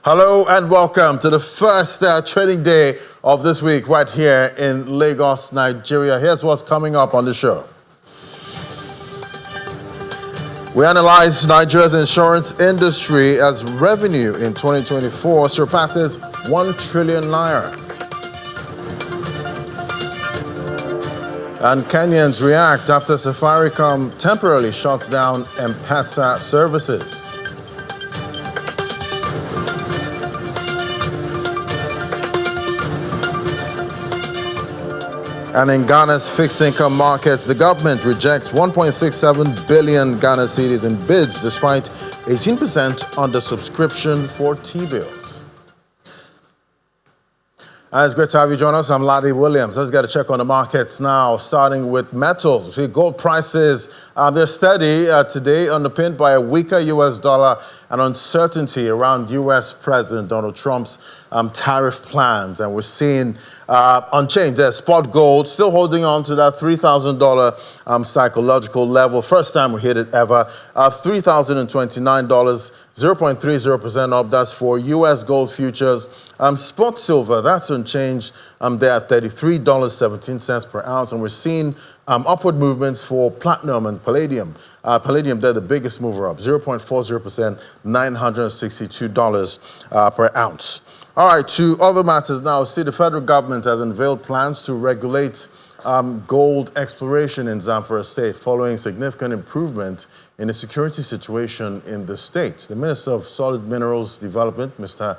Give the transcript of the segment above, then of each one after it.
Hello and welcome to the first trading day of this week right here in Lagos, Nigeria. Here's what's coming up on the show. We analyze Nigeria's insurance industry as revenue in 2024 surpasses 1 trillion naira. And Kenyans react after Safaricom temporarily shuts down M-Pesa services. And in Ghana's fixed income markets, the government rejects 1.67 billion Ghana cedis in bids despite 18% under subscription for T-bills. It's great to have you join us. I'm Ladi Williams. Let's get a check on the markets now, starting with metals. See, gold prices, they're steady today, underpinned by a weaker U.S. dollar and uncertainty around U.S. President Donald Trump's tariff plans. And we're seeing unchanged. There's spot gold still holding on to that $3,000 psychological level. First time we hit it ever. $3,029, 0.30% up. That's for U.S. gold futures. Spot silver, that's unchanged. They're at $33.17 per ounce. And we're seeing upward movements for platinum and palladium. Palladium, they're the biggest mover up, 0.40%, $962 per ounce. All right, to other matters now. See, the federal government has unveiled plans to regulate gold exploration in Zamfara State following significant improvement in the security situation in the state. The Minister of Solid Minerals Development, Mr.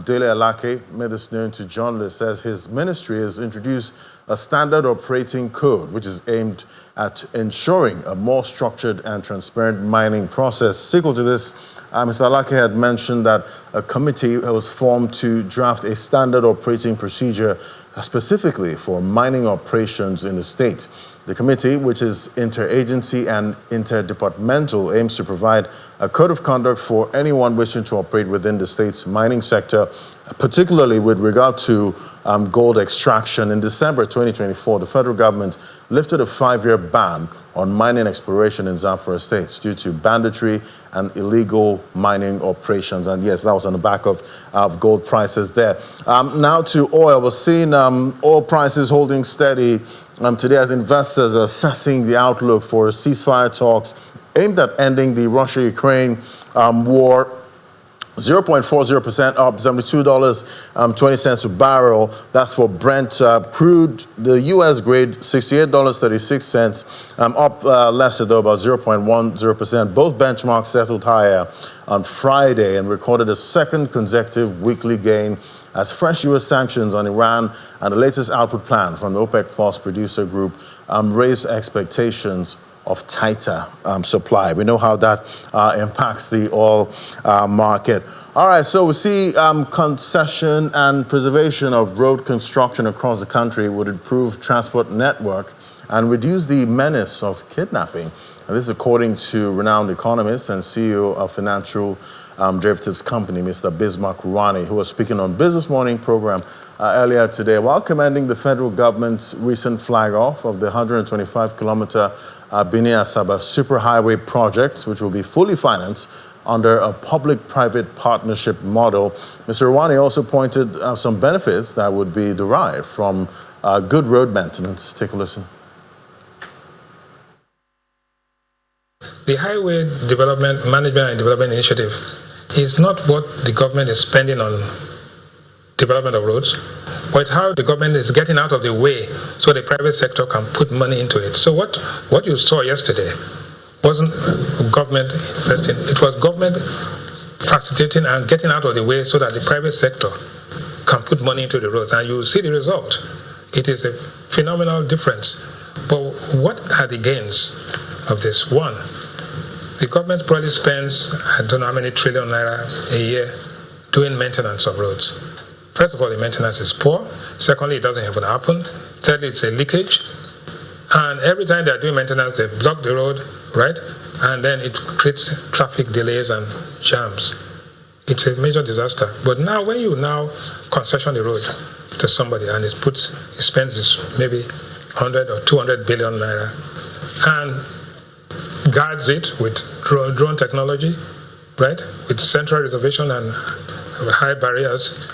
Dele Alake, made this known to journalists, says his ministry has introduced a standard operating code which is aimed at ensuring a more structured and transparent mining process. Sequel to this, Mr. Alake had mentioned that a committee was formed to draft a standard operating procedure specifically for mining operations in the state. The committee, which is interagency and interdepartmental, aims to provide a code of conduct for anyone wishing to operate within the state's mining sector, particularly with regard to gold extraction. In December 2024, the federal government lifted a 5-year ban on mining exploration in Zamfara State due to banditry and illegal mining operations. And yes, that was on the back of gold prices there. Now to oil. We're seeing oil prices holding steady today as investors are assessing the outlook for ceasefire talks aimed at ending the Russia-Ukraine war. 0.40% up, $72.20 a barrel. That's for Brent crude. The U.S. grade, $68.36, up lesser though, about 0.10%. Both benchmarks settled higher on Friday and recorded a second consecutive weekly gain as fresh U.S. sanctions on Iran and the latest output plan from the OPEC Plus producer group raised expectations of tighter supply. We know how that impacts the oil market. All right, so we see concession and preservation of road construction across the country would improve transport network and reduce the menace of kidnapping. And this is according to renowned economist and CEO of financial derivatives company, Mr. Bismarck Rouhani, who was speaking on Business Morning program earlier today while commending the federal government's recent flag off of the 125-kilometer Benin-Asaba superhighway project, which will be fully financed under a public-private partnership model. Mr. Rouhani also pointed some benefits that would be derived from good road maintenance. Take a listen. The Highway Development Management and Development Initiative is not what the government is spending on development of roads, but how the government is getting out of the way so the private sector can put money into it. So what you saw yesterday wasn't government investing, it was government facilitating and getting out of the way so that the private sector can put money into the roads. And you see the result. It is a phenomenal difference. But what are the gains of this? One, the government probably spends, I don't know how many trillion naira a year doing maintenance of roads. First of all, the maintenance is poor. Secondly, it doesn't even happen. Thirdly, it's a leakage. And every time they're doing maintenance, they block the road, right? And then it creates traffic delays and jams. It's a major disaster. But now, when you now concession the road to somebody and he spends this maybe 100 or 200 billion naira and guards it with drone technology, right, with central reservation and high barriers,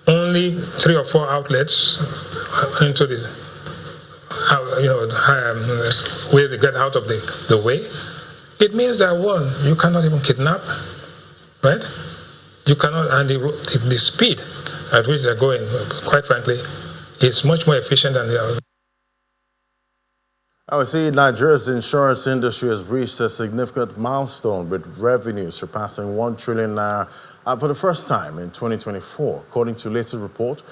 only 3 or 4 outlets into the way they get out of the way, it means that one, you cannot even kidnap, right? You cannot, and the speed at which they're going, quite frankly, is much more efficient than the other. I would say Nigeria's insurance industry has reached a significant milestone with revenue surpassing 1 trillion naira for the first time in 2024. According to latest report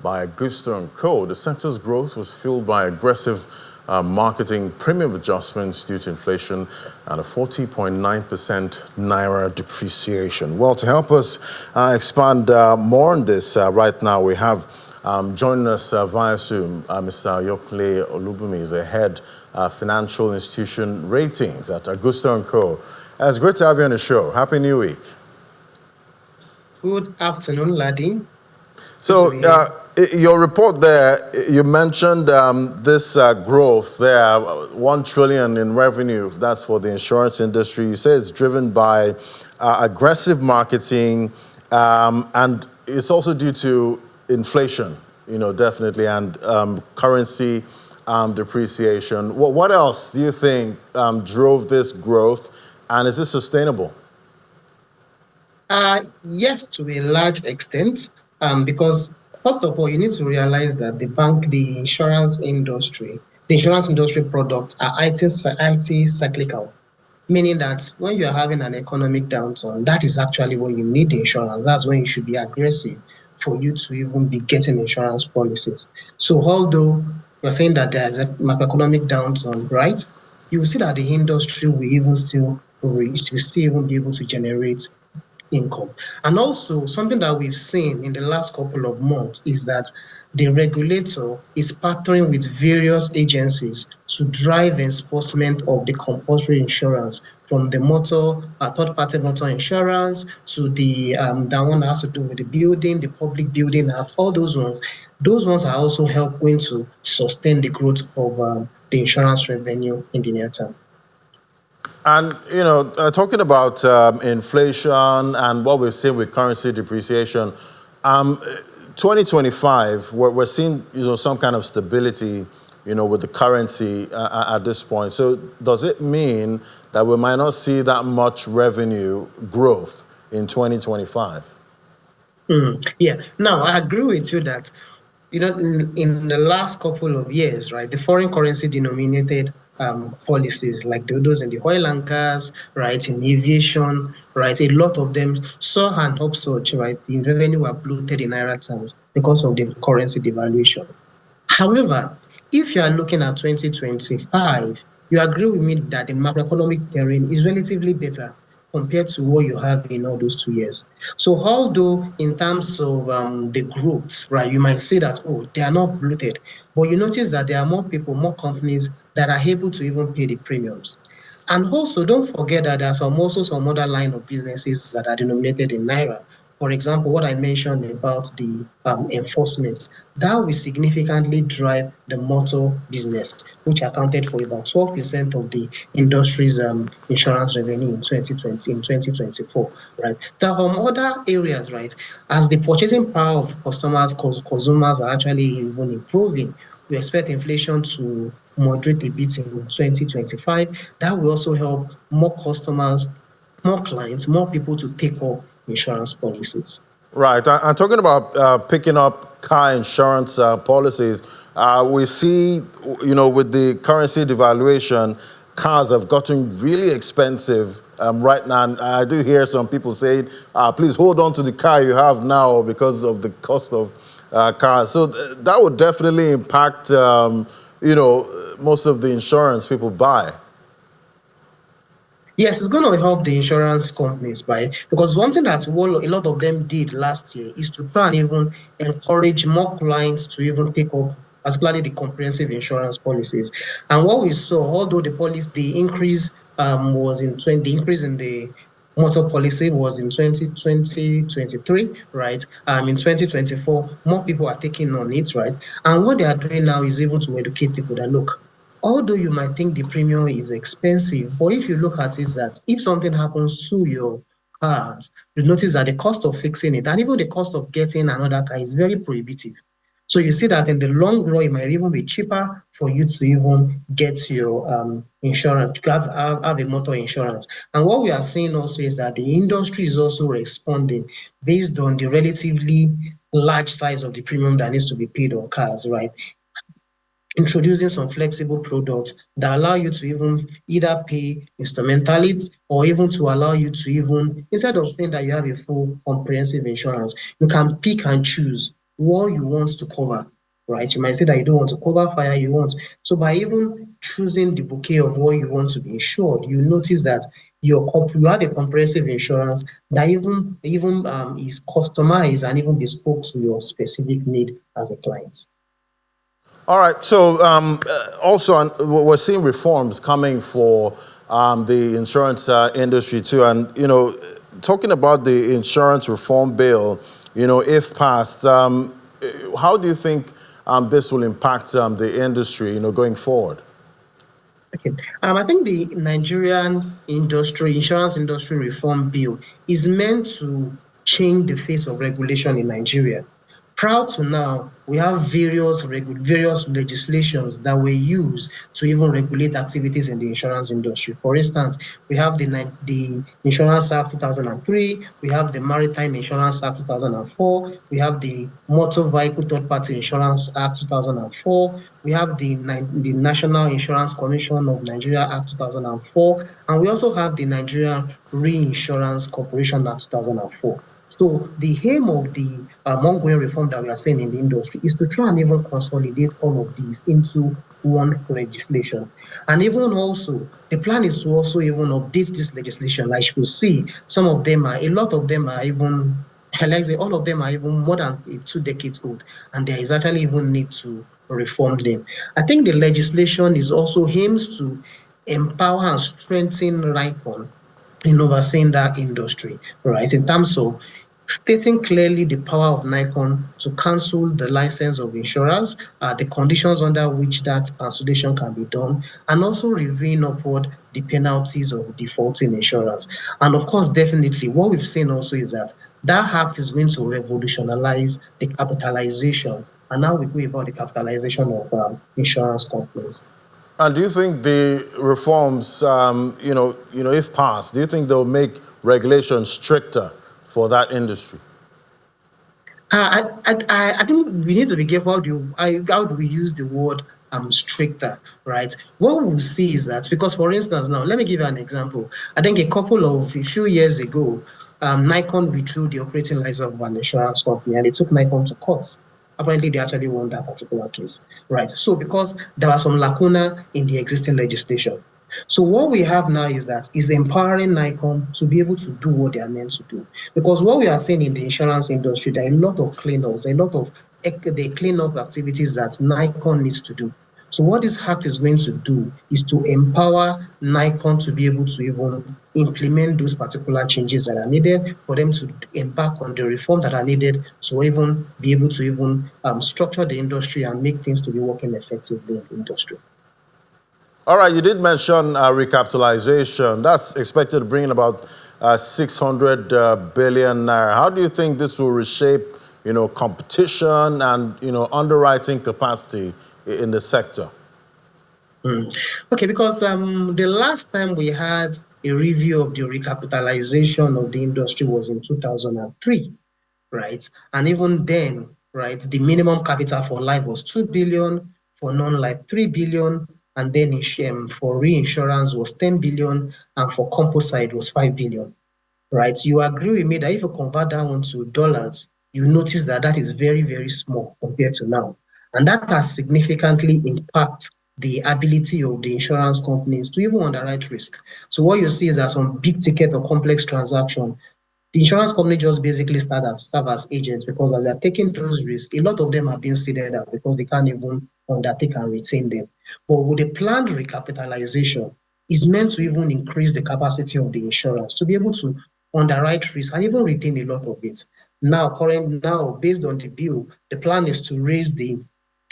by Gusto & Co., the sector's growth was fueled by aggressive marketing premium adjustments due to inflation and a 40.9% naira depreciation. Well, to help us expand more on this, right now we have joining us via Zoom, Mr. Yokle Olubumi is a head financial institution ratings at Augusto & Co. It's great to have you on the show. Happy New Week. Good afternoon, Ladi. So, your report there, you mentioned this growth there, 1 trillion in revenue. That's for the insurance industry. You say it's driven by aggressive marketing, and it's also due to inflation, definitely, and currency depreciation. What else do you think drove this growth, and is this sustainable? Yes, to a large extent, because first of all, you need to realize that the insurance industry products are IT cyclical, meaning that when you are having an economic downturn, that is actually when you need insurance. That's when you should be aggressive for you to even be getting insurance policies. So although you're saying that there's a macroeconomic downturn, right? You will see that the industry will still even be able to generate income. And also, something that we've seen in the last couple of months is that the regulator is partnering with various agencies to drive enforcement of the compulsory insurance, from the third-party motor insurance to the that one that has to do with the Public Building Act, all those ones. Those ones are also helping to sustain the growth of the insurance revenue in the near term. And, talking about inflation and what we've seen with currency depreciation, 2025, we're seeing, some kind of stability, with the currency at this point. So does it mean that we might not see that much revenue growth in 2025? Yeah. Now, I agree with you that, in the last couple of years, right, the foreign currency denominated policies like those in the oil and gas, right, in aviation, right, a lot of them saw an upsurge, right? The revenue were bloated in naira terms because of the currency devaluation. However, if you are looking at 2025, you agree with me that the macroeconomic terrain is relatively better compared to what you have in all those 2 years. So although in terms of the growth, right, you might say that, oh, they are not bloated, but you notice that there are more people, more companies that are able to even pay the premiums. And also, don't forget that there are some other line of businesses that are denominated in naira. For example, what I mentioned about the enforcement, that will significantly drive the motor business, which accounted for about 12% of the industry's insurance revenue in 2024, right? There are other areas, right? As the purchasing power of consumers are actually even improving, we expect inflation to moderate a bit in 2025. That will also help more customers, more clients, more people to take up insurance policies. Right. I'm talking about picking up car insurance policies. We see, with the currency devaluation, cars have gotten really expensive right now. And I do hear some people saying, please hold on to the car you have now because of the cost of cars. So that would definitely impact, most of the insurance people buy. Yes, it's going to help the insurance companies, right? Because one thing that a lot of them did last year is to try and even encourage more clients to even take up, particularly the comprehensive insurance policies. And what we saw, although the increase was in the increase in the motor policy was in 2023, right? In 2024, more people are taking on it, right? And what they are doing now is even to educate people that, look, although you might think the premium is expensive, but if you look at it, that if something happens to your cars, you notice that the cost of fixing it and even the cost of getting another car is very prohibitive. So you see that in the long run, it might even be cheaper for you to even get your insurance, to have a motor insurance. And what we are seeing also is that the industry is also responding based on the relatively large size of the premium that needs to be paid on cars, right? Introducing some flexible products that allow you to even either pay instrumentally or even to allow you to even, instead of saying that you have a full comprehensive insurance, you can pick and choose what you want to cover, right? You might say that you don't want to cover fire, you want. So by even choosing the bouquet of what you want to be insured, you notice that you have a comprehensive insurance that even is customized and even bespoke to your specific need as a client. All right. So also, we're seeing reforms coming for the insurance industry too, and talking about the insurance reform bill, if passed, how do you think this will impact the industry, going forward? Okay. I think the Nigerian insurance industry reform bill is meant to change the face of regulation in Nigeria. Prior to now, we have various legislations that were used to even regulate activities in the insurance industry. For instance, we have the Insurance Act 2003, we have the Maritime Insurance Act 2004, we have the Motor Vehicle Third Party Insurance Act 2004, we have the National Insurance Commission of Nigeria Act 2004, and we also have the Nigeria Reinsurance Corporation Act 2004. So the aim of the ongoing reform that we are seeing in the industry is to try and even consolidate all of these into one legislation. And even also, the plan is to also even update this legislation. Like you see, a lot of them are even, I like say all of them are even more than 2 decades old, and there is actually even need to reform them. I think the legislation is also aims to empower and strengthen RICON in overseeing that industry, right? In terms of stating clearly the power of Nikon to cancel the license of insurers, the conditions under which that cancellation can be done, and also reviewing upward the penalties of defaulting insurance. And of course, definitely, what we've seen also is that that act is going to revolutionize the capitalization. And now we go about the capitalization of insurance companies. And do you think the reforms, if passed, do you think they'll make regulations stricter for that industry? I think we need to be careful how do we use the word stricter, right? What we see is that, because for instance, now let me give you an example. I think a few years ago, Nikon withdrew the operating license of an insurance company and it took Nikon to court. Apparently, they actually won that particular case, right? So because there was some lacuna in the existing legislation. So what we have now is empowering Nikon to be able to do what they are meant to do. Because what we are seeing in the insurance industry, there are a lot of cleanups, a lot of the cleanup activities that Nikon needs to do. So what this act is going to do is to empower Nikon to be able to even implement those particular changes that are needed for them to embark on the reform that are needed to even be able to even structure the industry and make things to be working effectively in the industry. All right, you did mention recapitalization. That's expected to bring in about 600 billion naira. How do you think this will reshape, competition and underwriting capacity in the sector? Okay, because the last time we had a review of the recapitalization of the industry was in 2003, right? And even then, right, the minimum capital for life was 2 billion, for non-life 3 billion, and then for reinsurance was 10 billion, and for composite was 5 billion, right? You agree with me that if you convert that one to dollars, you notice that that is very, very small compared to now. And that has significantly impacted the ability of the insurance companies to even underwrite risk. So what you see is that some big ticket or complex transaction, the insurance company just basically serve as agents, because as they're taking those risks, a lot of them are being seeded out because they can't even undertake and retain them. But with the planned recapitalization, is meant to even increase the capacity of the insurance to be able to underwrite risk and even retain a lot of it. Now, based on the bill, the plan is to raise the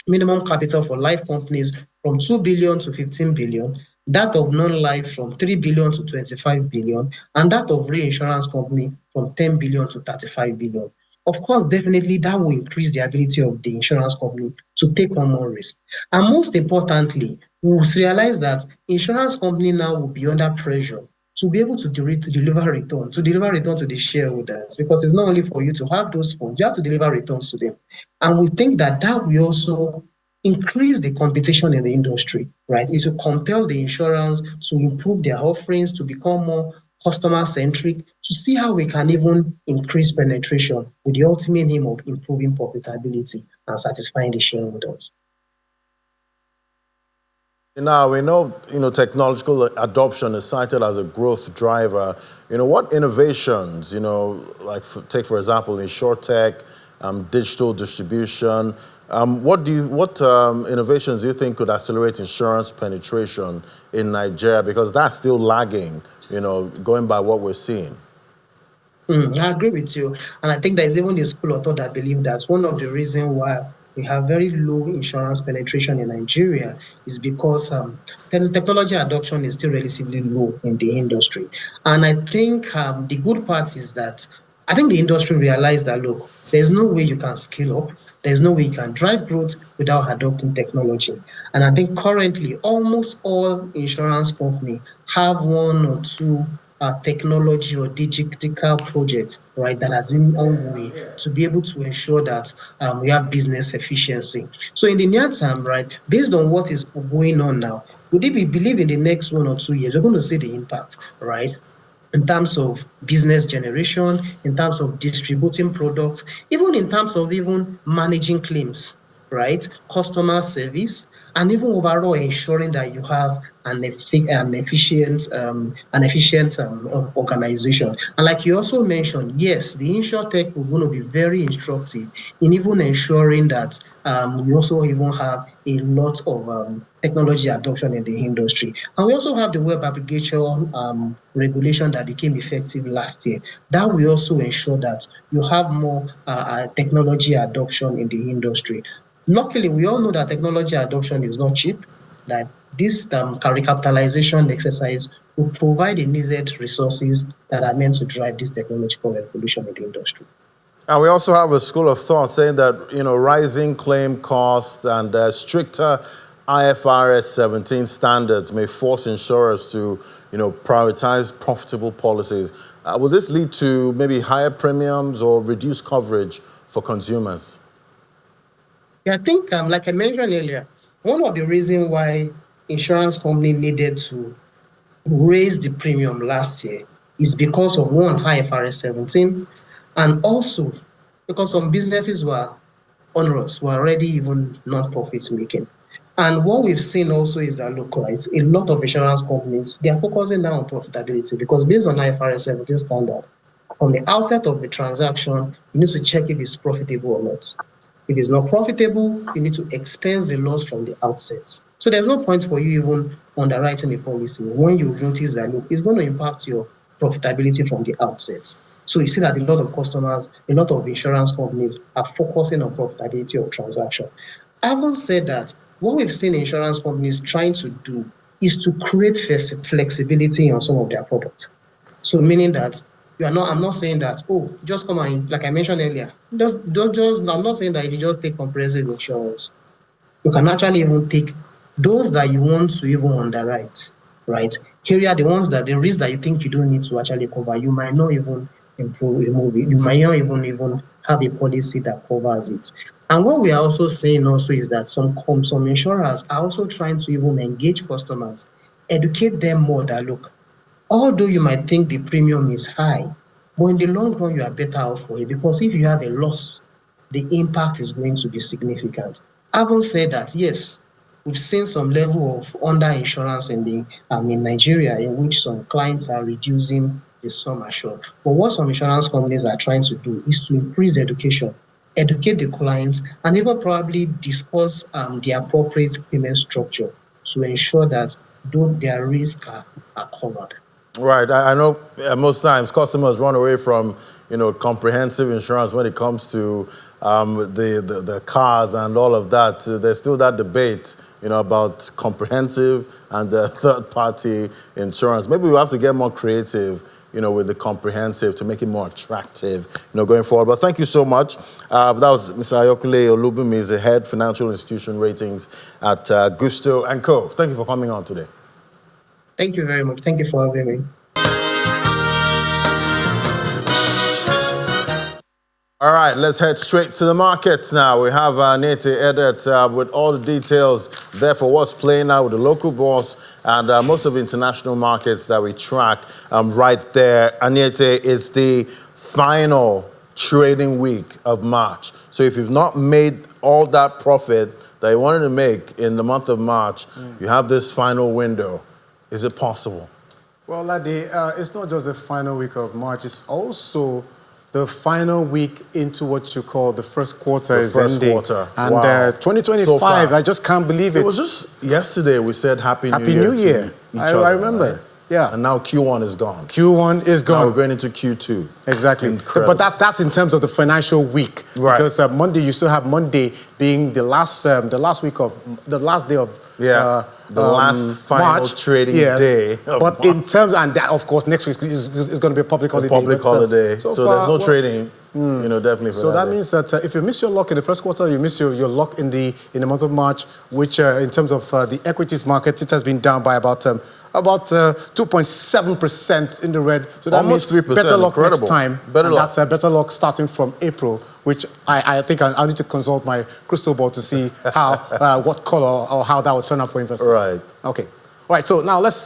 minimum capital for life companies from 2 billion to 15 billion, that of non-life from 3 billion to 25 billion, and that of reinsurance company from 10 billion to 35 billion. Of course, definitely that will increase the ability of the insurance company to take on more risk. And most importantly, we will realize that insurance company now will be under pressure to be able to deliver return to the shareholders, because it's not only for you to have those funds, you have to deliver returns to them. And we think that that will also increase the competition in the industry, right? It will compel the insurance to improve their offerings, to become more customer centric, to see how we can even increase penetration with the ultimate aim of improving profitability and satisfying the shareholders. Now we know, technological adoption is cited as a growth driver. What innovations, like take for example insurtech, digital distribution. What innovations do you think could accelerate insurance penetration in Nigeria? Because that's still lagging, going by what we're seeing. I agree with you. And I think there's even a school of thought that believe that one of the reasons why we have very low insurance penetration in Nigeria is because technology adoption is still relatively low in the industry. And I think the good part is that I think the industry realized that, look, there's no way you can scale up. There's no way you can drive growth without adopting technology. And I think currently almost all insurance companies have one or two technology or digital projects, right, that has been ongoing to be able to ensure that we have business efficiency. So in the near term, right, based on what is going on now, would it be believe in the next 1 or 2 years, we're going to see the impact, right? In terms of business generation, in terms of distributing products, even in terms of even managing claims, right? Customer service, and even overall ensuring that you have an efficient organization. And like you also mentioned, yes, the insurtech will going to be very instructive in even ensuring that we also even have a lot of technology adoption in the industry. And we also have the web application regulation that became effective last year. That will also ensure that you have more technology adoption in the industry. Luckily, we all know that technology adoption is not cheap, that this recapitalization exercise will provide the needed resources that are meant to drive this technological revolution in the industry. And we also have a school of thought saying that, rising claim costs and stricter IFRS 17 standards may force insurers to, prioritize profitable policies. Will this lead to maybe higher premiums or reduced coverage for consumers? Yeah, I think, like I mentioned earlier, one of the reasons why insurance company needed to raise the premium last year is because of one, IFRS 17, and also because some businesses were onerous, were already even non-profit making. And what we've seen also is that, look, right, a lot of insurance companies, they are focusing now on profitability because based on IFRS 17 standard, from the outset of the transaction, you need to check if it's profitable or not. If it's not profitable, you need to expense the loss from the outset. So there's no point for you even underwriting a policy when you notice that, look, it's going to impact your profitability from the outset. So you see that a lot of customers, a lot of insurance companies are focusing on profitability of transaction. Having said that, what we've seen insurance companies trying to do is to create flexibility on some of their products. So meaning that I'm not saying that, oh, just come and, like I mentioned earlier, I'm not saying that if you just take comprehensive insurance, you can actually even take those that you want to even underwrite, right? Here are the ones that the risk that you think you don't need to actually cover, you might not even remove it. You might not even have a policy that covers it. And what we are also saying also is that some insurers are also trying to even engage customers, educate them more that, look, although you might think the premium is high, but in the long run, you are better off for it because if you have a loss, the impact is going to be significant. Having said that, yes, we've seen some level of under-insurance in Nigeria, in which some clients are reducing the sum assured. But what some insurance companies are trying to do is to increase education, educate the clients, and even probably discuss the appropriate payment structure to ensure that their risks are covered. Right. I know most times customers run away from, comprehensive insurance when it comes to the cars and all of that. There's still that debate, about comprehensive and third-party insurance. Maybe we have to get more creative, with the comprehensive to make it more attractive, going forward. But thank you so much. That was Mr. Ayokule Olubumi, is the head financial institution ratings at Gusto & Co. Thank you for coming on today. Thank you very much. Thank you for having me. All right, let's head straight to the markets now. We have Nete Edet with all the details there for what's playing out with the local bourse and most of the international markets that we track right there. Anete, it's the final trading week of March. So if you've not made all that profit that you wanted to make in the month of March, you have this final window. Is it possible? Well, Ladi, it's not just the final week of March, it's also the final week into what you call the first quarter is ending. Quarter. And Wow. 2025, So I just can't believe it. It was just yesterday we said Happy New Year. Happy New Year. I remember. Right? Yeah. And now Q1 is gone. Q1 is Now gone. we're going into Q2. Exactly. Incredible. But that's in terms of the financial week. Right. Because Monday, you still have Monday being the last day of the last final March. trading Yes. day. But in terms, and that, of course, next week is going to be a public holiday. Public But, holiday. So far, there's no trading, definitely for So that day. means that if you miss your lock in the first quarter, you miss your lock in the month of March, which in terms of the equities market, it has been down by about 2.7% in the red. So that Almost means 3%, better luck incredible. next time. Better luck. That's better luck starting from April, which I think I'll need to consult my crystal ball to see how what color or how that will turn out for investors. Right. Okay. All right, so now let's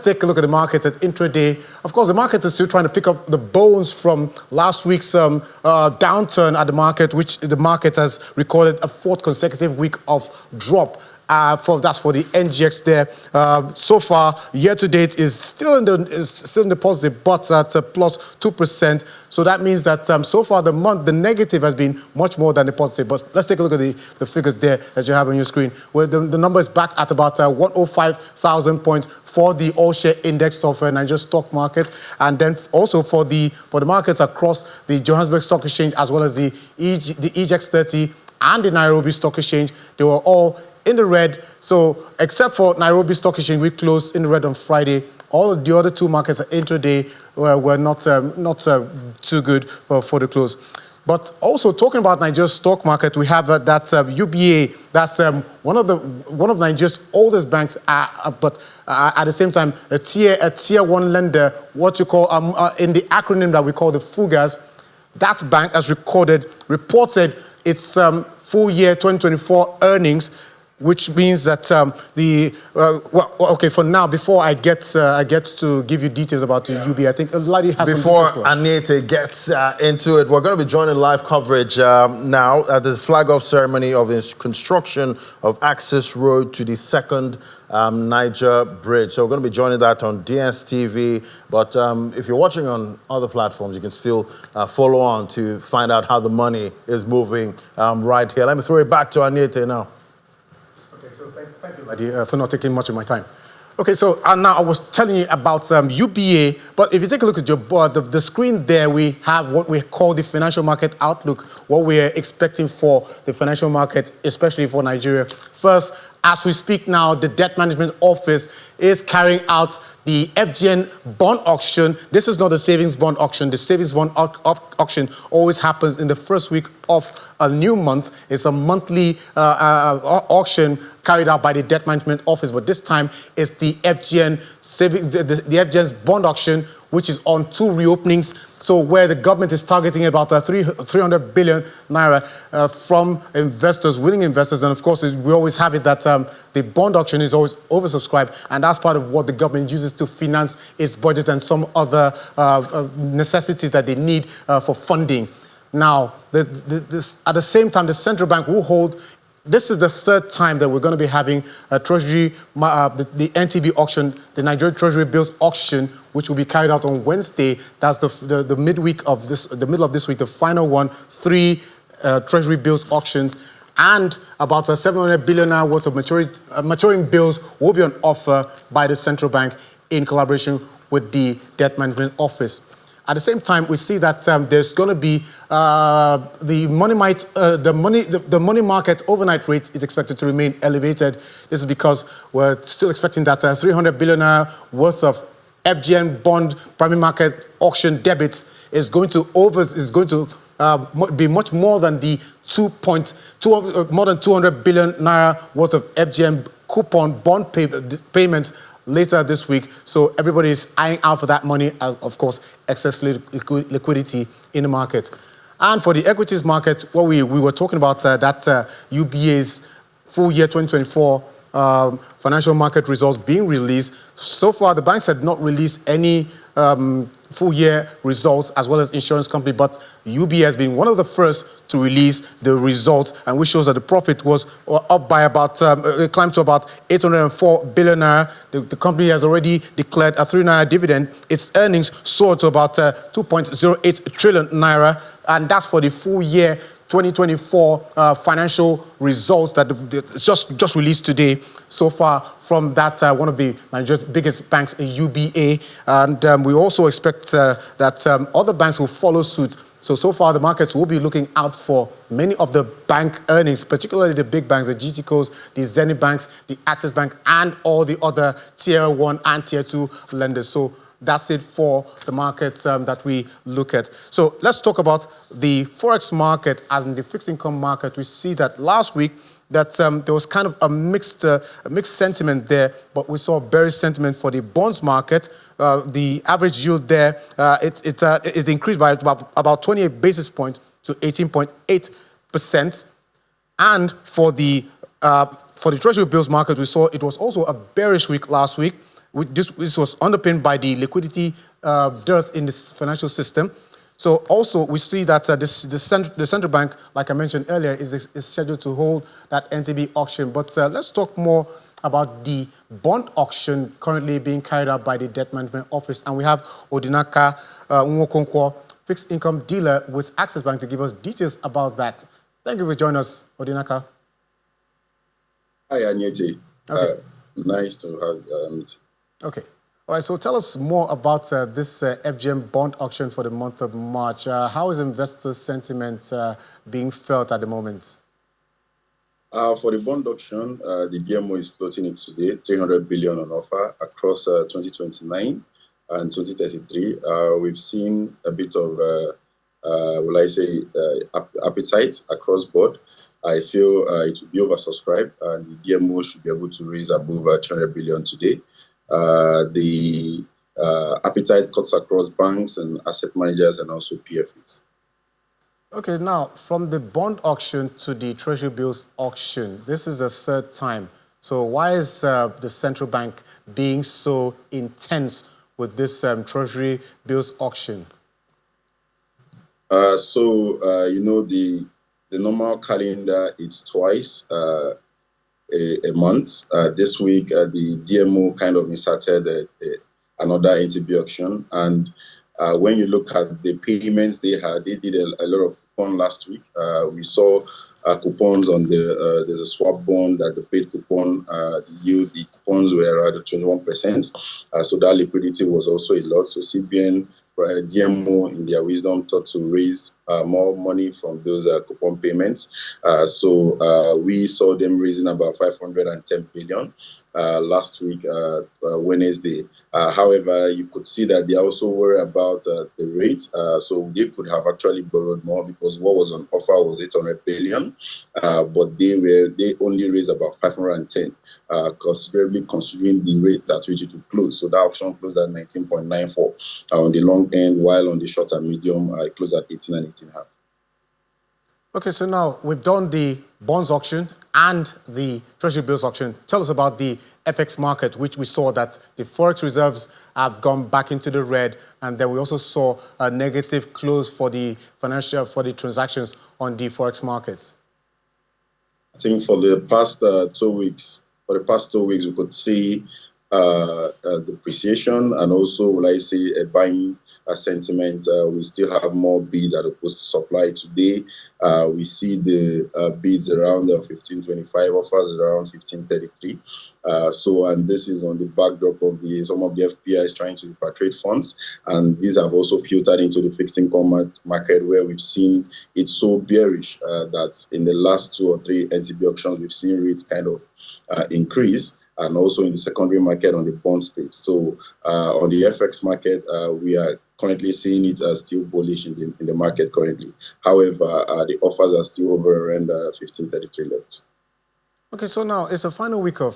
take a look at the market at intraday. Of course, the market is still trying to pick up the bones from last week's downturn at the market, which the market has recorded a fourth consecutive week of drop. That's for the NGX there. So far, year to date is still in the positive, but at plus 2%. So that means that so far the negative has been much more than the positive. But let's take a look at the figures there that you have on your screen, where the number is back at about 105,000 points for the all-share index of Nigeria stock market, and then also for the markets across the Johannesburg Stock Exchange as well as the EGX 30 and the Nairobi Stock Exchange. They were all in the red. So except for Nairobi Stock Exchange, we closed in the red on Friday. All of the other two markets intraday were not too good for the close. But also talking about Nigeria's stock market, we have that UBA. That's one of Nigeria's oldest banks, but at the same time a tier one lender. What you call in the acronym that we call the FUGAS. That bank has reported its full year 2024 earnings, which means that for now, before I get to give you details about the UB, I think Ladi has Before some details for us. Anete gets into it, we're going to be joining live coverage now at the flag-off ceremony of the construction of Access Road to the second Niger Bridge. So we're going to be joining that on DSTV. But if you're watching on other platforms, you can still follow on to find out how the money is moving right here. Let me throw it back to Anete now. So thank you, Ladi, for not taking much of my time. Okay, so now I was telling you about UBA, but if you take a look at your board, the screen there, we have what we call the financial market outlook, what we are expecting for the financial market, especially for Nigeria. First, as we speak now, the Debt Management Office is carrying out the FGN bond auction. This is not a savings bond auction. The savings bond auction always happens in the first week of a new month. It's a monthly auction carried out by the Debt Management Office, but this time it's the FGN the FGN's bond auction, which is on two reopenings. So where the government is targeting about 300 billion naira from investors, willing investors, and of course we always have it that the bond auction is always oversubscribed, and that's part of what the government uses to finance its budget and some other necessities that they need for funding. Now, at the same time, the central bank will hold. This is the third time that we're going to be having a Treasury, the NTB auction, the Nigerian Treasury Bills auction, which will be carried out on Wednesday. That's the midweek of this, the middle of this week, the final one. 3 Treasury Bills auctions, and about 700 billion worth of maturing bills will be on offer by the central bank in collaboration with the Debt Management Office. At the same time, we see that there's going to be the money market overnight rate is expected to remain elevated. This is because we're still expecting that 300 billion worth of FGN bond primary market auction debits is going to be much more than the more than 200 billion naira worth of FGN coupon bond payments later this week. So everybody is eyeing out for that money, of course, excess liquidity in the market. And for the equities market, what we were talking about that UBA's full year 2024 financial market results being released. So far, the banks had not released any full year results, as well as insurance company, but UBA has been one of the first to release the results, and which shows that the profit was up by about, it climbed to about 804 billion naira. The company has already declared a 3 naira dividend. Its earnings soared to about 2.08 trillion naira, and that's for the full year 2024 financial results that just released today. So far from that, one of the Nigeria's biggest banks, UBA, and we also expect that other banks will follow suit. So far, the markets will be looking out for many of the bank earnings, particularly the big banks, the GTCos, the Zenith banks, the Access Bank, and all the other Tier 1 and Tier 2 lenders. So that's it for the markets that we look at. So let's talk about the Forex market as in the fixed income market. We see that last week that there was kind of a mixed sentiment there, but we saw bearish sentiment for the bonds market. The average yield there, it increased by about 28 basis points to 18.8%. And for the treasury bills market, we saw it was also a bearish week last week. This was underpinned by the liquidity dearth in this financial system. So also we see that the central bank, like I mentioned earlier, is scheduled to hold that NTB auction. But let's talk more about the bond auction currently being carried out by the Debt Management Office. And we have Odinaka Nwokonkwo, fixed income dealer with Access Bank, to give us details about that. Thank you for joining us, Odinaka. Hi, Anyete. Okay. Nice to have meet. Okay. All right, so tell us more about this FGM bond auction for the month of March. How is investor sentiment being felt at the moment? For the bond auction, the DMO is floating it today, 300 billion on offer across 2029 and 2033. We've seen a bit of, appetite across board. I feel it will be oversubscribed, and the DMO should be able to raise above 300 billion today. The appetite cuts across banks and asset managers and also PFAs. Okay, now from the bond auction to the treasury bills auction, this is the third time. So why is the central bank being so intense with this treasury bills auction? The normal calendar is twice a month. This week, the DMO kind of inserted another NTB auction. And when you look at the payments they did a lot of coupon last week. We saw coupons on there's a swap bond that the paid coupon, the coupons were at 21%. So that liquidity was also a lot. So CBN, DMO, in their wisdom, thought to raise more money from those coupon payments. So we saw them raising about 510 billion last week, Wednesday. However, you could see that they also worry about the rate. So they could have actually borrowed more because what was on offer was 800 billion, but they only raised about 510, considerably considering the rate at which it would close. So that auction closed at 19.94 on the long end, while on the short and medium, it closed at 18 and 18.5. Okay, so now we've done the bonds auction and the treasury bills auction. Tell us about the FX market, which we saw that the Forex reserves have gone back into the red, and then we also saw a negative close for the transactions on the Forex markets. I think for the past 2 weeks, we could see depreciation and also, a buying sentiment. We still have more bids as opposed to supply today. We see the bids around 1525, offers around 1533. And this is on the backdrop of some of the FPIs trying to repatriate funds, and these have also filtered into the fixed income market, where we've seen it so bearish that in the last 2 or 3 NTB auctions, we've seen rates kind of increase, and also in the secondary market on the bond space. So on the FX market, we are currently seeing it as still bullish in the market currently. However, the offers are still over around 1533 levels. Okay, so now it's the final week of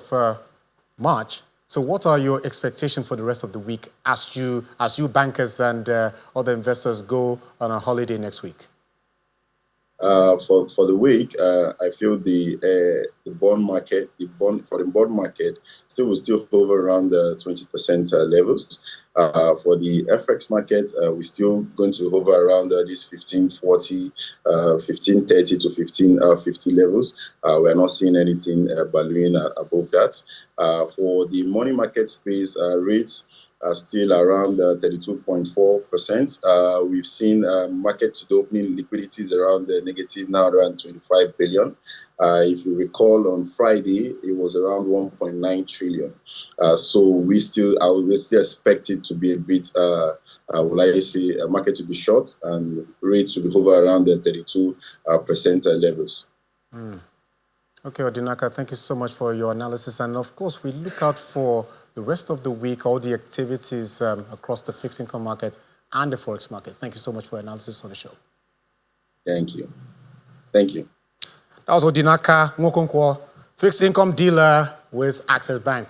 March. So what are your expectations for the rest of the week as you bankers and other investors go on a holiday next week? For the week, I feel the bond market, the bond market will still hover around the 20% levels. For the FX market, we're still going to hover around this 1540, 1530 to 1550 levels. We're not seeing anything ballooning above that. For the money market space, rates are still around 32.4%. We've seen market to the opening liquidities around negative, now around 25 billion. If you recall, on Friday, it was around 1.9 trillion. So we still expect it to be a bit, a market to be short, and rates to be hover around the 32% levels. Okay, Odinaka, thank you so much for your analysis. And of course, we look out for the rest of the week, all the activities across the fixed income market and the forex market. Thank you so much for your analysis on the show. Thank you. Thank you. That was Odinaka Nwokonkwo, fixed income dealer with Access Bank.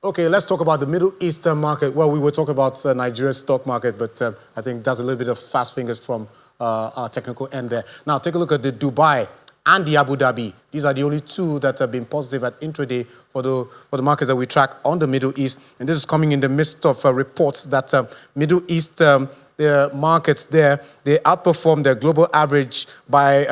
Okay, let's talk about the Middle Eastern market. Well, we were talking about Nigeria's stock market, but I think that's a little bit of fast fingers from our technical end there. Now, take a look at the Dubai and the Abu Dhabi. These are the only two that have been positive at intraday for the markets that we track on the Middle East. And this is coming in the midst of reports that Middle East the markets there, they outperformed their global average by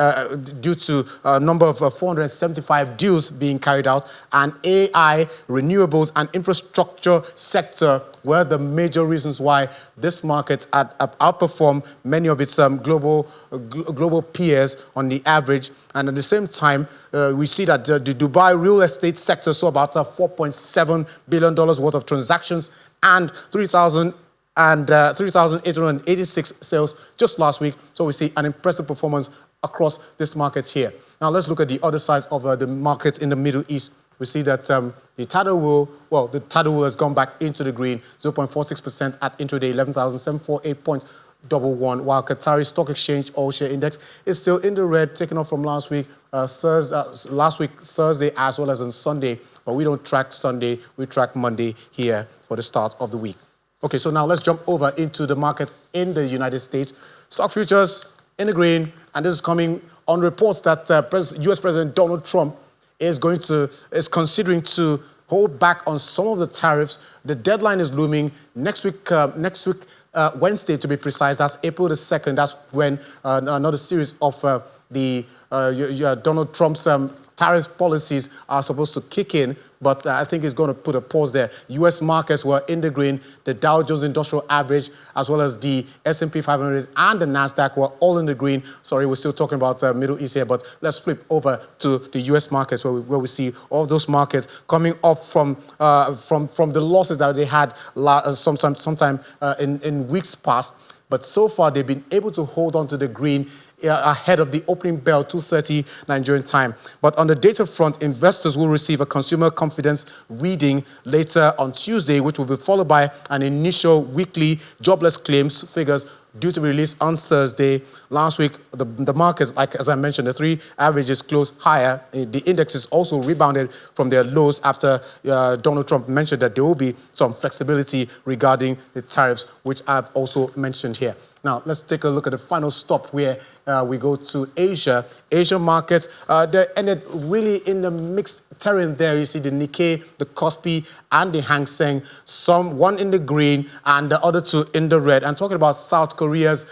due to a number of 475 deals being carried out, and AI, renewables, and infrastructure sector were the major reasons why this market had outperformed many of its global peers on the average. And at the same time, we see that the Dubai real estate sector saw about $4.7 billion worth of transactions and 3,886 sales just last week. So we see an impressive performance across this market here. Now let's look at the other sides of the market in the Middle East. We see that the Tadawul has gone back into the green, 0.46% at intraday, 11,748.11, while Qatari Stock Exchange All-Share Index is still in the red, taken off from last week Thursday, as well as on Sunday. But we don't track Sunday, we track Monday here for the start of the week. Okay, so now let's jump over into the markets in the United States. Stock futures in the green, and this is coming on reports that U.S. President Donald Trump is considering to hold back on some of the tariffs. The deadline is looming next week, Wednesday to be precise. That's April the 2nd. That's when another series of Donald Trump's tariff policies are supposed to kick in, but I think it's going to put a pause there. U.S. markets were in the green. The Dow Jones Industrial Average, as well as the S&P 500 and the NASDAQ were all in the green. Sorry, we're still talking about Middle East here, but let's flip over to the U.S. markets where we see all those markets coming up from the losses that they had sometime in weeks past. But so far, they've been able to hold on to the green ahead of the opening bell, 2:30 Nigerian time. But on the data front, investors will receive a consumer confidence reading later on Tuesday, which will be followed by an initial weekly jobless claims figures due to be released on Thursday. Last week, the markets, as I mentioned, the three averages closed higher. The indexes also rebounded from their lows after Donald Trump mentioned that there will be some flexibility regarding the tariffs, which I've also mentioned here. Now, let's take a look at the final stop where we go to Asia. Asian markets, they ended really in the mixed terrain there. You see the Nikkei, the Kospi, and the Hang Seng, one in the green and the other two in the red. And talking about South Korea's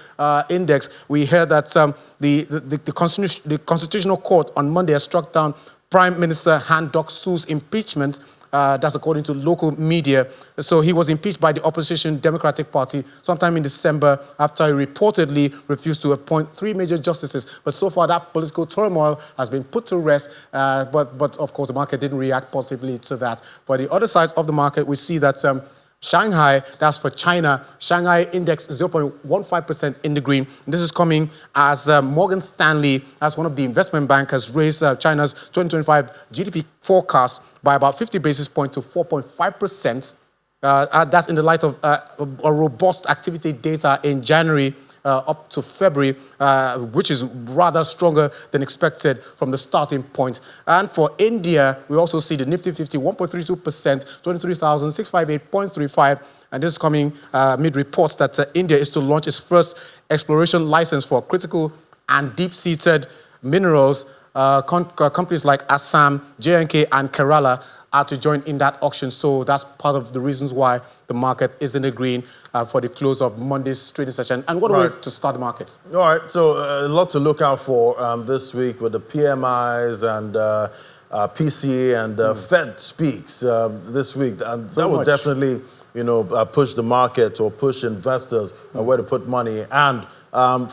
index, we heard that the Constitutional Court on Monday has struck down Prime Minister Han Duck-soo's impeachment That's according to local media. So he was impeached by the opposition Democratic Party sometime in December after he reportedly refused to appoint 3 major justices. But so far, that political turmoil has been put to rest. But of course, the market didn't react positively to that. But the other side of the market, we see that Shanghai, that's for China, Shanghai index 0.15% in the green. And this is coming as Morgan Stanley, as one of the investment bankers, raised China's 2025 GDP forecast by about 50 basis points to 4.5%. That's in the light of a robust activity data in January up to February, which is rather stronger than expected from the starting point. And for India, we also see the Nifty 50 1.32%, 23,658.35. And this is coming amid reports that India is to launch its first exploration license for critical and deep-seated minerals. Companies like Assam, J&K, and Kerala are to join in that auction. So that's part of the reasons why the market is in the green for the close of Monday's trading session. And what a way to start the markets. All right, so a lot to look out for this week with the PMIs and PCA and Fed speaks this week. And that will definitely, push the market or push investors where to put money. And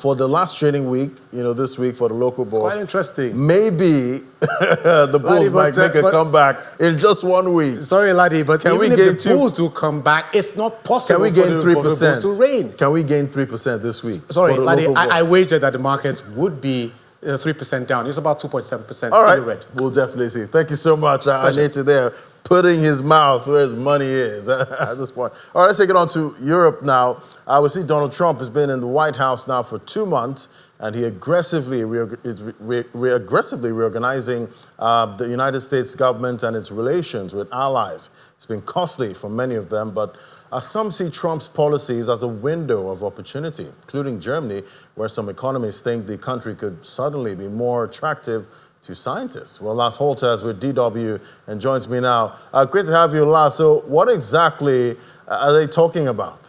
for the last trading week, this week for the local bourse. Quite interesting. Maybe the bulls might make a comeback in just 1 week. Sorry, Laddie, but even if the bulls do come back, it's not possible for the bulls to reign. Can we gain 3% this week? Sorry, Laddie, I wager that the market would be 3% down. It's about 2.7% All right, in the red. We'll definitely see. Thank you so much. Anita there, putting his mouth where his money is at this point. All right, let's take it on to Europe now. We see Donald Trump has been in the White House now for 2 months, and he aggressively reorganizing the United States government and its relations with allies. It's been costly for many of them, but some see Trump's policies as a window of opportunity, including Germany, where some economists think the country could suddenly be more attractive to scientists. Well, Lars Holter is with DW and joins me now. Great to have you, Lars. So what exactly are they talking about?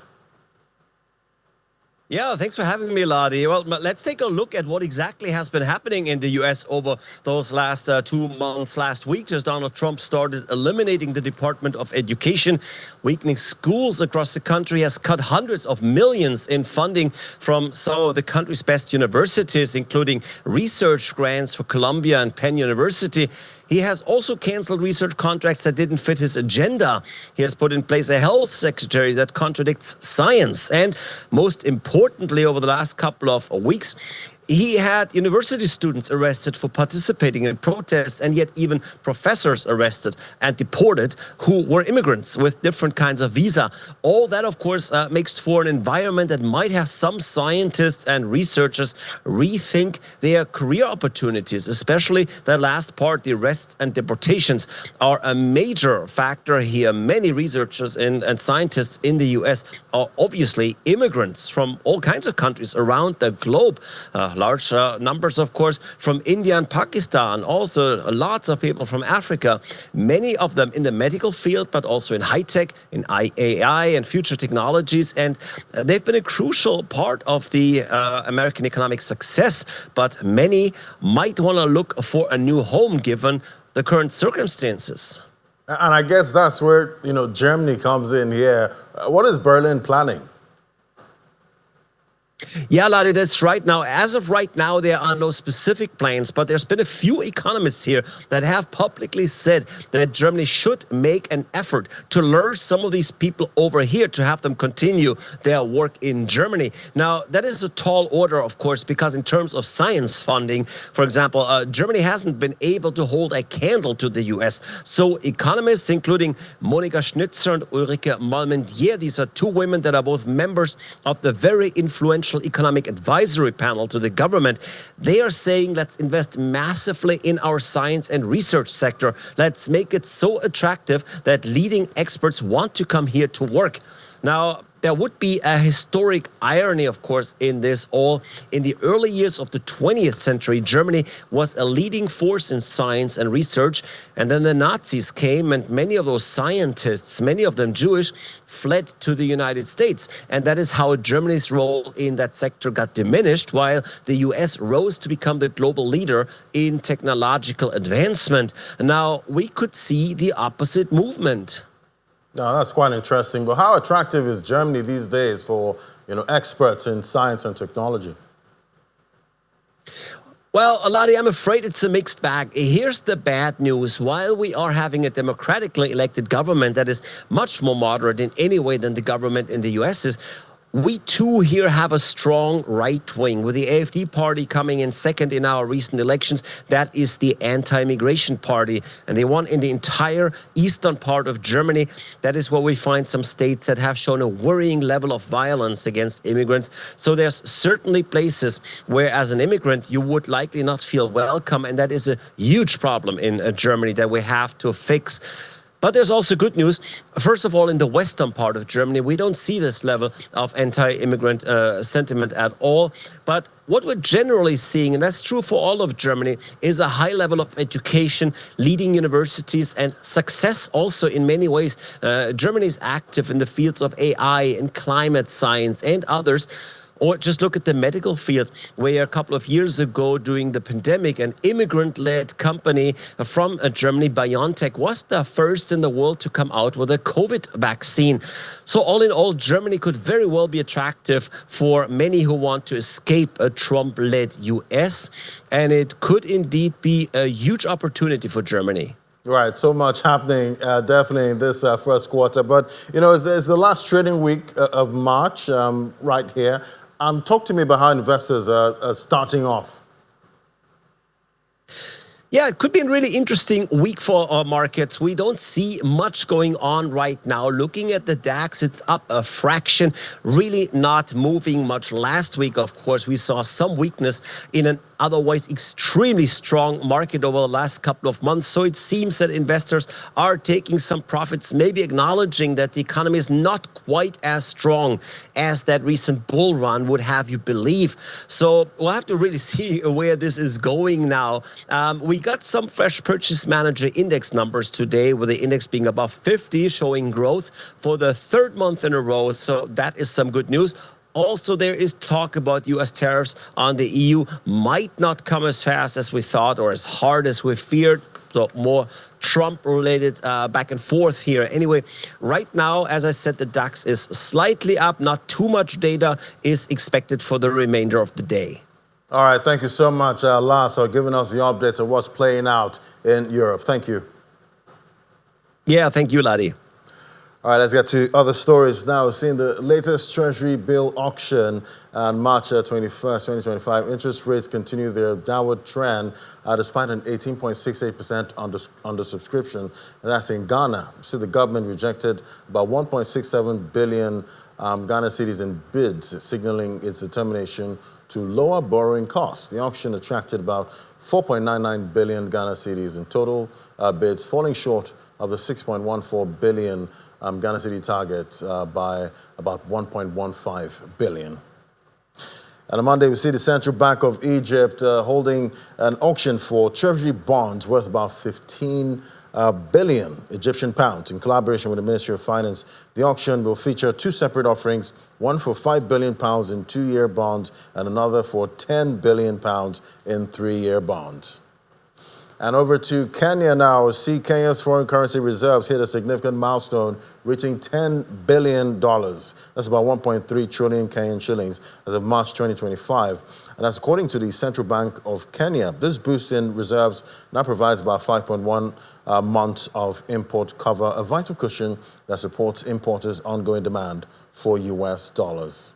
Yeah, thanks for having me, Ladi. Well, let's take a look at what exactly has been happening in the U.S. over those last 2 months, last week, as Donald Trump started eliminating the Department of Education, weakening schools across the country, has cut hundreds of millions in funding from some of the country's best universities, including research grants for Columbia and Penn University. He has also canceled research contracts that didn't fit his agenda. He has put in place a health secretary that contradicts science. And most importantly, over the last couple of weeks, he had university students arrested for participating in protests, and yet even professors arrested and deported who were immigrants with different kinds of visa. All that, of course, makes for an environment that might have some scientists and researchers rethink their career opportunities, especially that last part, the arrests and deportations, are a major factor here. Many researchers and scientists in the U.S. are obviously immigrants from all kinds of countries around the globe. Large numbers, of course, from India and Pakistan, also lots of people from Africa, many of them in the medical field, but also in high tech, in AI and future technologies. And they've been a crucial part of the American economic success, but many might want to look for a new home given the current circumstances. And I guess that's where, Germany comes in here. What is Berlin planning? Yeah, Ladi, that's right. Now, as of right now, there are no specific plans, but there's been a few economists here that have publicly said that Germany should make an effort to lure some of these people over here to have them continue their work in Germany. Now, that is a tall order, of course, because in terms of science funding, for example, Germany hasn't been able to hold a candle to the U.S. So economists, including Monika Schnitzer and Ulrike Malmendier, these are two women that are both members of the very influential economic advisory panel to the government. They are saying, let's invest massively in our science and research sector. Let's make it so attractive that leading experts want to come here to work. Now, there would be a historic irony, of course, in this all. In the early years of the 20th century, Germany was a leading force in science and research. And then the Nazis came, and many of those scientists, many of them Jewish, fled to the United States. And that is how Germany's role in that sector got diminished, while the US rose to become the global leader in technological advancement. Now, we could see the opposite movement. No, that's quite interesting. But how attractive is Germany these days for, experts in science and technology? Well, Aladi, I'm afraid it's a mixed bag. Here's the bad news. While we are having a democratically elected government that is much more moderate in any way than the government in the US is, we too here have a strong right wing, with the AfD party coming in second in our recent elections. That is the anti-immigration party, and they won in the entire eastern part of Germany. That is where we find some states that have shown a worrying level of violence against immigrants. So there's certainly places where, as an immigrant, you would likely not feel welcome, and that is a huge problem in Germany that we have to fix. But there's also good news. First of all, in the western part of Germany, we don't see this level of anti-immigrant sentiment at all. But what we're generally seeing, and that's true for all of Germany, is a high level of education, leading universities, and success also in many ways. Germany is active in the fields of AI and climate science and others. Or just look at the medical field, where a couple of years ago during the pandemic, an immigrant-led company from Germany, BioNTech, was the first in the world to come out with a COVID vaccine. So all in all, Germany could very well be attractive for many who want to escape a Trump-led US. And it could indeed be a huge opportunity for Germany. Right, so much happening definitely in this first quarter. But, it's the last trading week of March right here. Talk to me about how investors are starting off. Yeah, it could be a really interesting week for our markets. We don't see much going on right now. Looking at the DAX, it's up a fraction, really not moving much. Last week, of course, we saw some weakness in an otherwise extremely strong market over the last couple of months. So it seems that investors are taking some profits, maybe acknowledging that the economy is not quite as strong as that recent bull run would have you believe. So we'll have to really see where this is going now. We got some fresh purchase manager index numbers today, with the index being above 50, showing growth for the third month in a row. So that is some good news. Also, there is talk about U.S. tariffs on the EU might not come as fast as we thought or as hard as we feared. So more Trump-related back and forth here. Anyway, right now, as I said, the DAX is slightly up. Not too much data is expected for the remainder of the day. All right, thank you so much, Lars, for giving us the updates of what's playing out in Europe. Thank you. Yeah, thank you, Ladi. All right, let's get to other stories now. Seeing the latest Treasury bill auction on March 21st, 2025. Interest rates continue their downward trend despite an 18.68% under subscription. And that's in Ghana. See, the government rejected about 1.67 billion Ghana cedis in bids, signaling its determination to lower borrowing costs. The auction attracted about 4.99 billion Ghana cedis in total bids, falling short of the 6.14 billion Ghana cedi target by about 1.15 billion. And on Monday, we see the Central Bank of Egypt holding an auction for Treasury bonds worth about 15 billion Egyptian pounds in collaboration with the Ministry of Finance. The auction will feature two separate offerings, one for 5 billion pounds in 2-year bonds and another for 10 billion pounds in 3-year bonds. And over to Kenya now. See, Kenya's foreign currency reserves hit a significant milestone, reaching $10 billion. That's about 1.3 trillion Kenyan shillings as of March 2025. And that's according to the Central Bank of Kenya. This boost in reserves now provides about 5.1 months of import cover, a vital cushion that supports importers' ongoing demand for US dollars.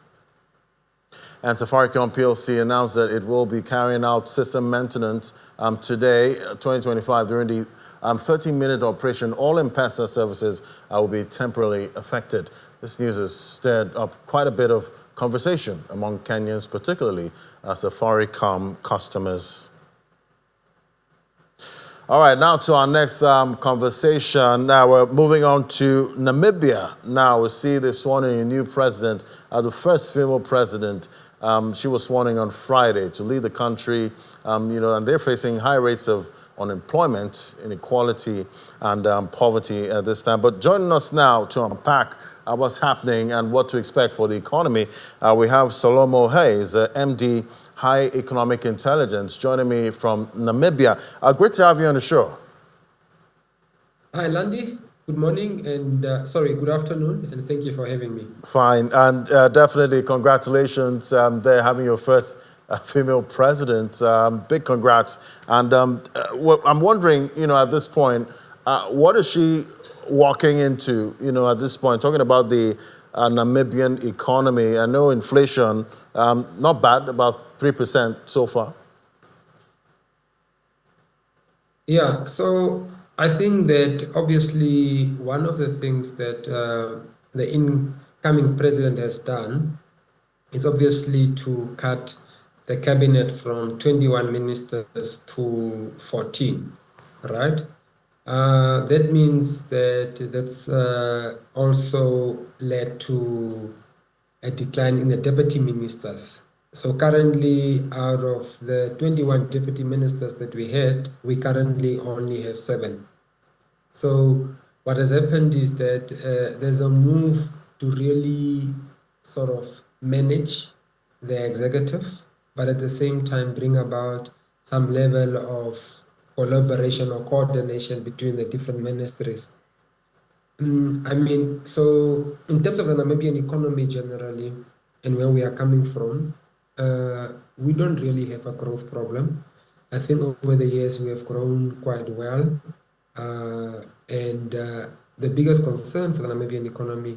And Safaricom PLC announced that it will be carrying out system maintenance today, 2025, during the 13-minute operation. All M-Pesa services will be temporarily affected. This news has stirred up quite a bit of conversation among Kenyans, particularly Safaricom customers. All right, now to our next conversation. Now we're moving on to Namibia. Now we see they've sworn in a new president, the first female president. She was sworn in on Friday to lead the country, and they're facing high rates of unemployment, inequality, and poverty at this time. But joining us now to unpack what's happening and what to expect for the economy, we have Salomo Hayes, MD, High Economic Intelligence, joining me from Namibia. Great to have you on the show. Hi, Landy. Good morning and good afternoon, and thank you for having me. Fine, and definitely congratulations. They're having your first female president. Big congrats. And I'm wondering, at this point, what is she walking into, at this point, talking about the Namibian economy? I know inflation, not bad, about 3% so far. Yeah, so I think that obviously one of the things that the incoming president has done is obviously to cut the cabinet from 21 ministers to 14, right? That means that's also led to a decline in the deputy ministers. So currently, out of the 21 deputy ministers that we had, we currently only have 7. So what has happened is that there's a move to really sort of manage the executive, but at the same time bring about some level of collaboration or coordination between the different ministries. So in terms of the Namibian economy generally and where we are coming from, we don't really have a growth problem. I think over the years we have grown quite well. And the biggest concern for the Namibian economy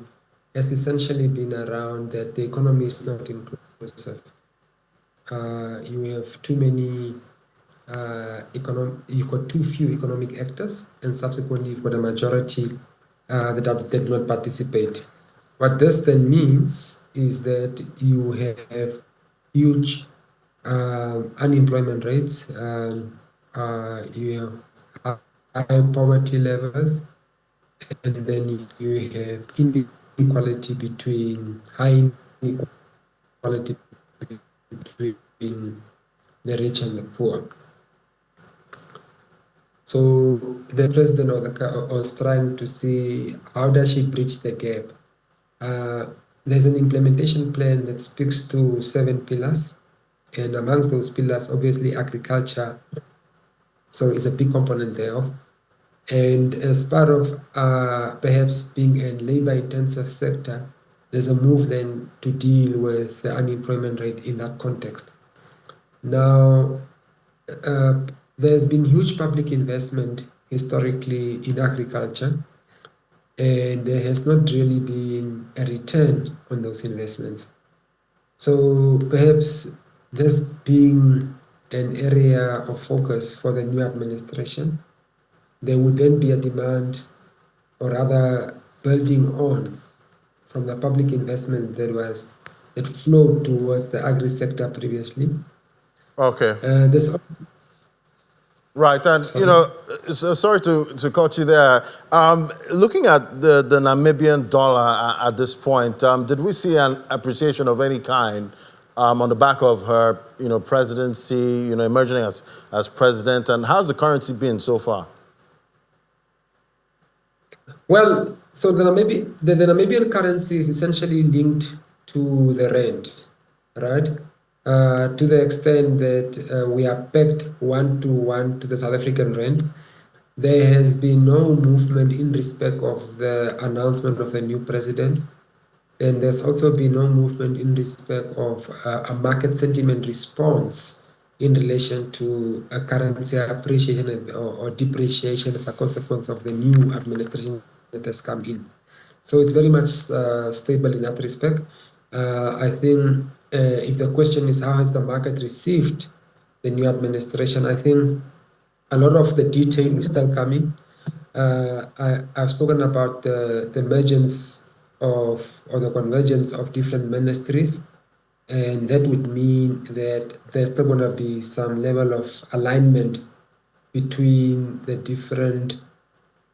has essentially been around that the economy is not inclusive. You have too many you've got too few economic actors, and subsequently you've got a majority that did not participate. What this then means is that you have huge unemployment rates, you have high poverty levels, and then you have inequality between high inequality between the rich and the poor. So the president was trying to see how does she bridge the gap. There's an implementation plan that speaks to 7 pillars, and amongst those pillars, obviously agriculture, so it's a big component thereof. And as part of perhaps being a labor-intensive sector, there's a move then to deal with the unemployment rate in that context. Now, there's been huge public investment historically in agriculture, and there has not really been a return on those investments. So perhaps this being an area of focus for the new administration, there would then be a demand, or rather building on from the public investment that flowed towards the agri sector previously. Okay. Right, and sorry to cut you there. Looking at the Namibian dollar at this point, did we see an appreciation of any kind on the back of her, presidency, emerging as president, and how's the currency been so far? Well, so the Namibian currency is essentially linked to the rand, right? To the extent that we are pegged 1-to-1 to the South African rand. There has been no movement in respect of the announcement of a new president, and there's also been no movement in respect of a market sentiment response in relation to a currency appreciation or depreciation as a consequence of the new administration that has come in. So it's very much stable in that respect. I think if the question is how has the market received the new administration, I think a lot of the detail is still coming. I've spoken about the emergence of or the convergence of different ministries, and that would mean that there's still going to be some level of alignment between the different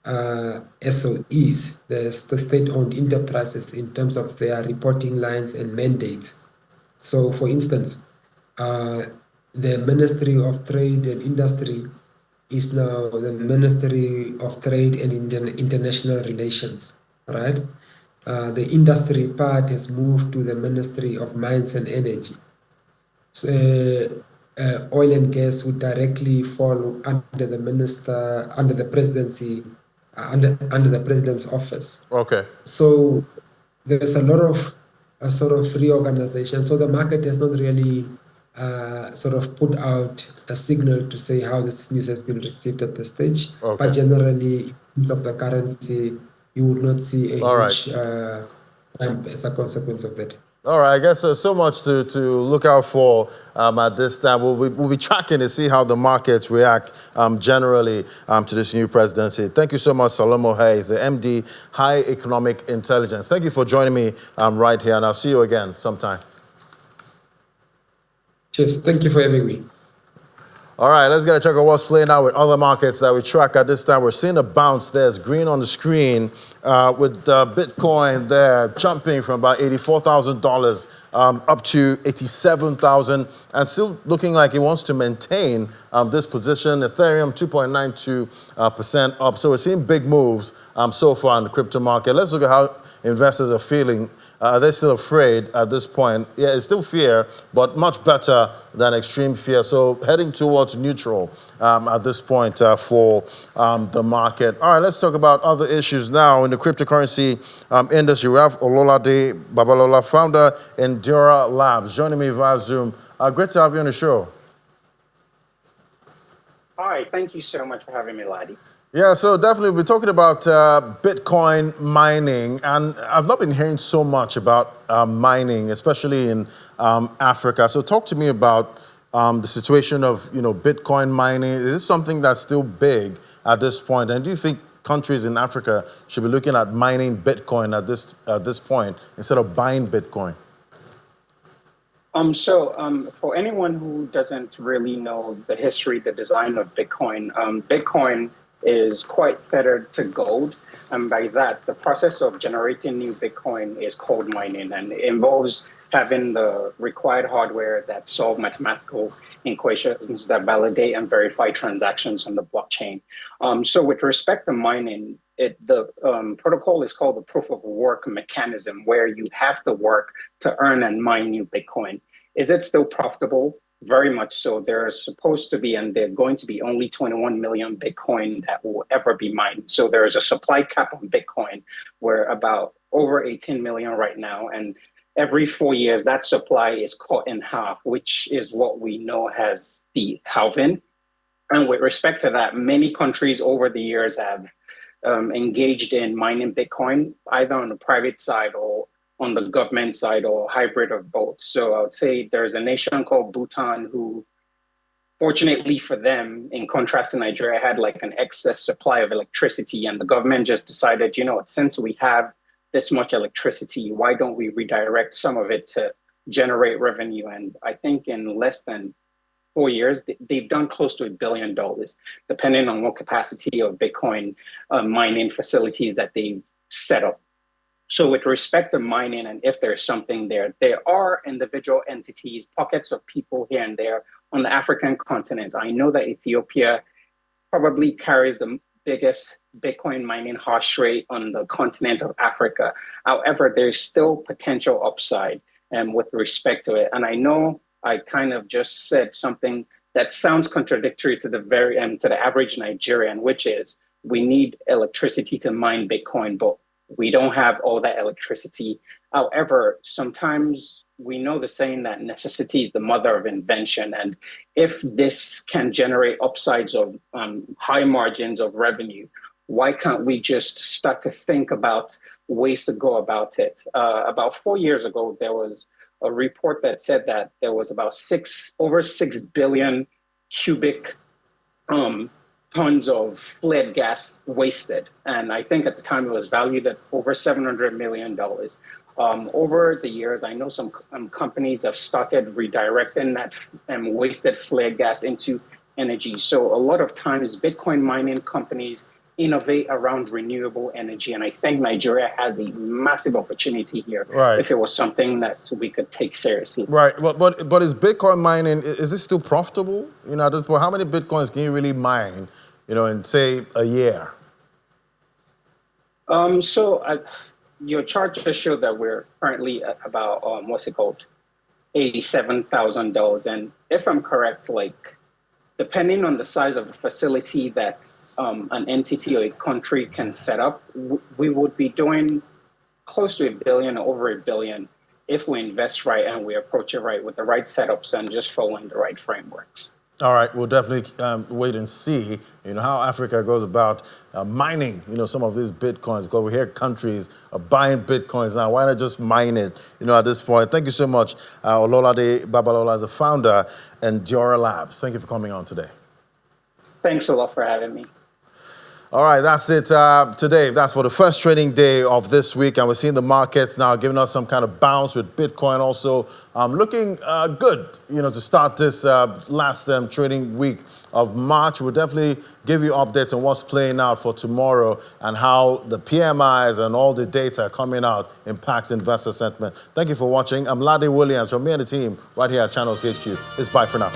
SOEs, the state-owned enterprises, in terms of their reporting lines and mandates. So, for instance, the Ministry of Trade and Industry is now the Ministry of Trade and International Relations, right? The industry part has moved to the Ministry of Mines and Energy. So, oil and gas would directly fall under the minister, under the presidency, under the president's office. Okay. So there's a lot of sort of reorganization. So the market has not really sort of put out a signal to say how this news has been received at this stage. Okay. But generally, in terms of the currency, you would not see a huge ramp as a consequence of that. All right, I guess there's so much to look out for at this time. We'll be tracking to see how the markets react generally to this new presidency. Thank you so much, Salomo Hayes, the MD, High Economic Intelligence. Thank you for joining me right here, and I'll see you again sometime. Cheers. Thank you for having me. All right, let's get a check of what's playing out with other markets that we track at this time. We're seeing a bounce. There's green on the screen with Bitcoin there jumping from about $84,000 up to $87,000 and still looking like it wants to maintain this position. Ethereum 2.92% up. So we're seeing big moves so far in the crypto market. Let's look at how investors are feeling. Are they still afraid at this point? Yeah, it's still fear, but much better than extreme fear. So heading towards neutral at this point for the market. All right, let's talk about other issues now in the cryptocurrency industry. We have Ololade Babalola, founder Endura Labs, joining me via Zoom. Great to have you on the show. Hi, thank you so much for having me, Ladi. Yeah, so definitely we're talking about Bitcoin mining, and I've not been hearing so much about mining, especially in Africa. So talk to me about the situation of Bitcoin mining. Is this something that's still big at this point? And do you think countries in Africa should be looking at mining Bitcoin at this point instead of buying Bitcoin? For anyone who doesn't really know the history, the design of Bitcoin, Bitcoin is quite fettered to gold. And by that, the process of generating new Bitcoin is called mining, and it involves having the required hardware that solve mathematical equations that validate and verify transactions on the blockchain. So with respect to mining, the protocol is called the proof of work mechanism, where you have to work to earn and mine new Bitcoin. Is it still profitable? Very much so. There are supposed to be, and they're going to be only 21 million Bitcoin that will ever be mined. So there is a supply cap on Bitcoin. We're about over 18 million right now. And every 4 years, that supply is cut in half, which is what we know as the halving. And with respect to that, many countries over the years have engaged in mining Bitcoin, either on the private side or on the government side, or hybrid of both. So I would say there's a nation called Bhutan who, fortunately for them, in contrast to Nigeria, had like an excess supply of electricity, and the government just decided, since we have this much electricity, why don't we redirect some of it to generate revenue? And I think in less than 4 years, they've done close to $1 billion, depending on what capacity of Bitcoin mining facilities that they've set up. So with respect to mining, and if there's something there are individual entities, pockets of people here and there on the African continent. I know that Ethiopia probably carries the biggest Bitcoin mining hash rate on the continent of Africa. However, there's still potential upside with respect to it. And I know I kind of just said something that sounds contradictory to the average Nigerian, which is we need electricity to mine Bitcoin, but we don't have all that electricity. However, sometimes we know the saying that necessity is the mother of invention. And if this can generate upsides of high margins of revenue, why can't we just start to think about ways to go about it? About 4 years ago, there was a report that said that there was about over 6 billion cubic tons of flared gas wasted. And I think at the time it was valued at over $700 million. Over the years, I know some companies have started redirecting that wasted flared gas into energy. So a lot of times Bitcoin mining companies innovate around renewable energy. And I think Nigeria has a massive opportunity here if it was something that we could take seriously. Right. But is Bitcoin mining, is it still profitable? At this point, how many Bitcoins can you really mine, in say a year? Your chart just showed that we're currently at about, $87,000. And if I'm correct, depending on the size of the facility that an entity or a country can set up, we would be doing close to $1 billion or over $1 billion if we invest right and we approach it right with the right setups and just following the right frameworks. All right, we'll definitely wait and see, how Africa goes about mining, some of these Bitcoins, because we hear countries are buying Bitcoins now. Why not just mine it, at this point? Thank you so much, Ololade Babalola, the founder and Diora Labs. Thank you for coming on today. Thanks a lot for having me. All right, that's it today. That's for the first trading day of this week, and we're seeing the markets now giving us some kind of bounce with Bitcoin also looking good, to start this last trading week of March. We'll definitely give you updates on what's playing out for tomorrow and how the PMIs and all the data coming out impacts investor sentiment. Thank you for watching. I'm Lade Williams from me and the team right here at Channels HQ. It's bye for now.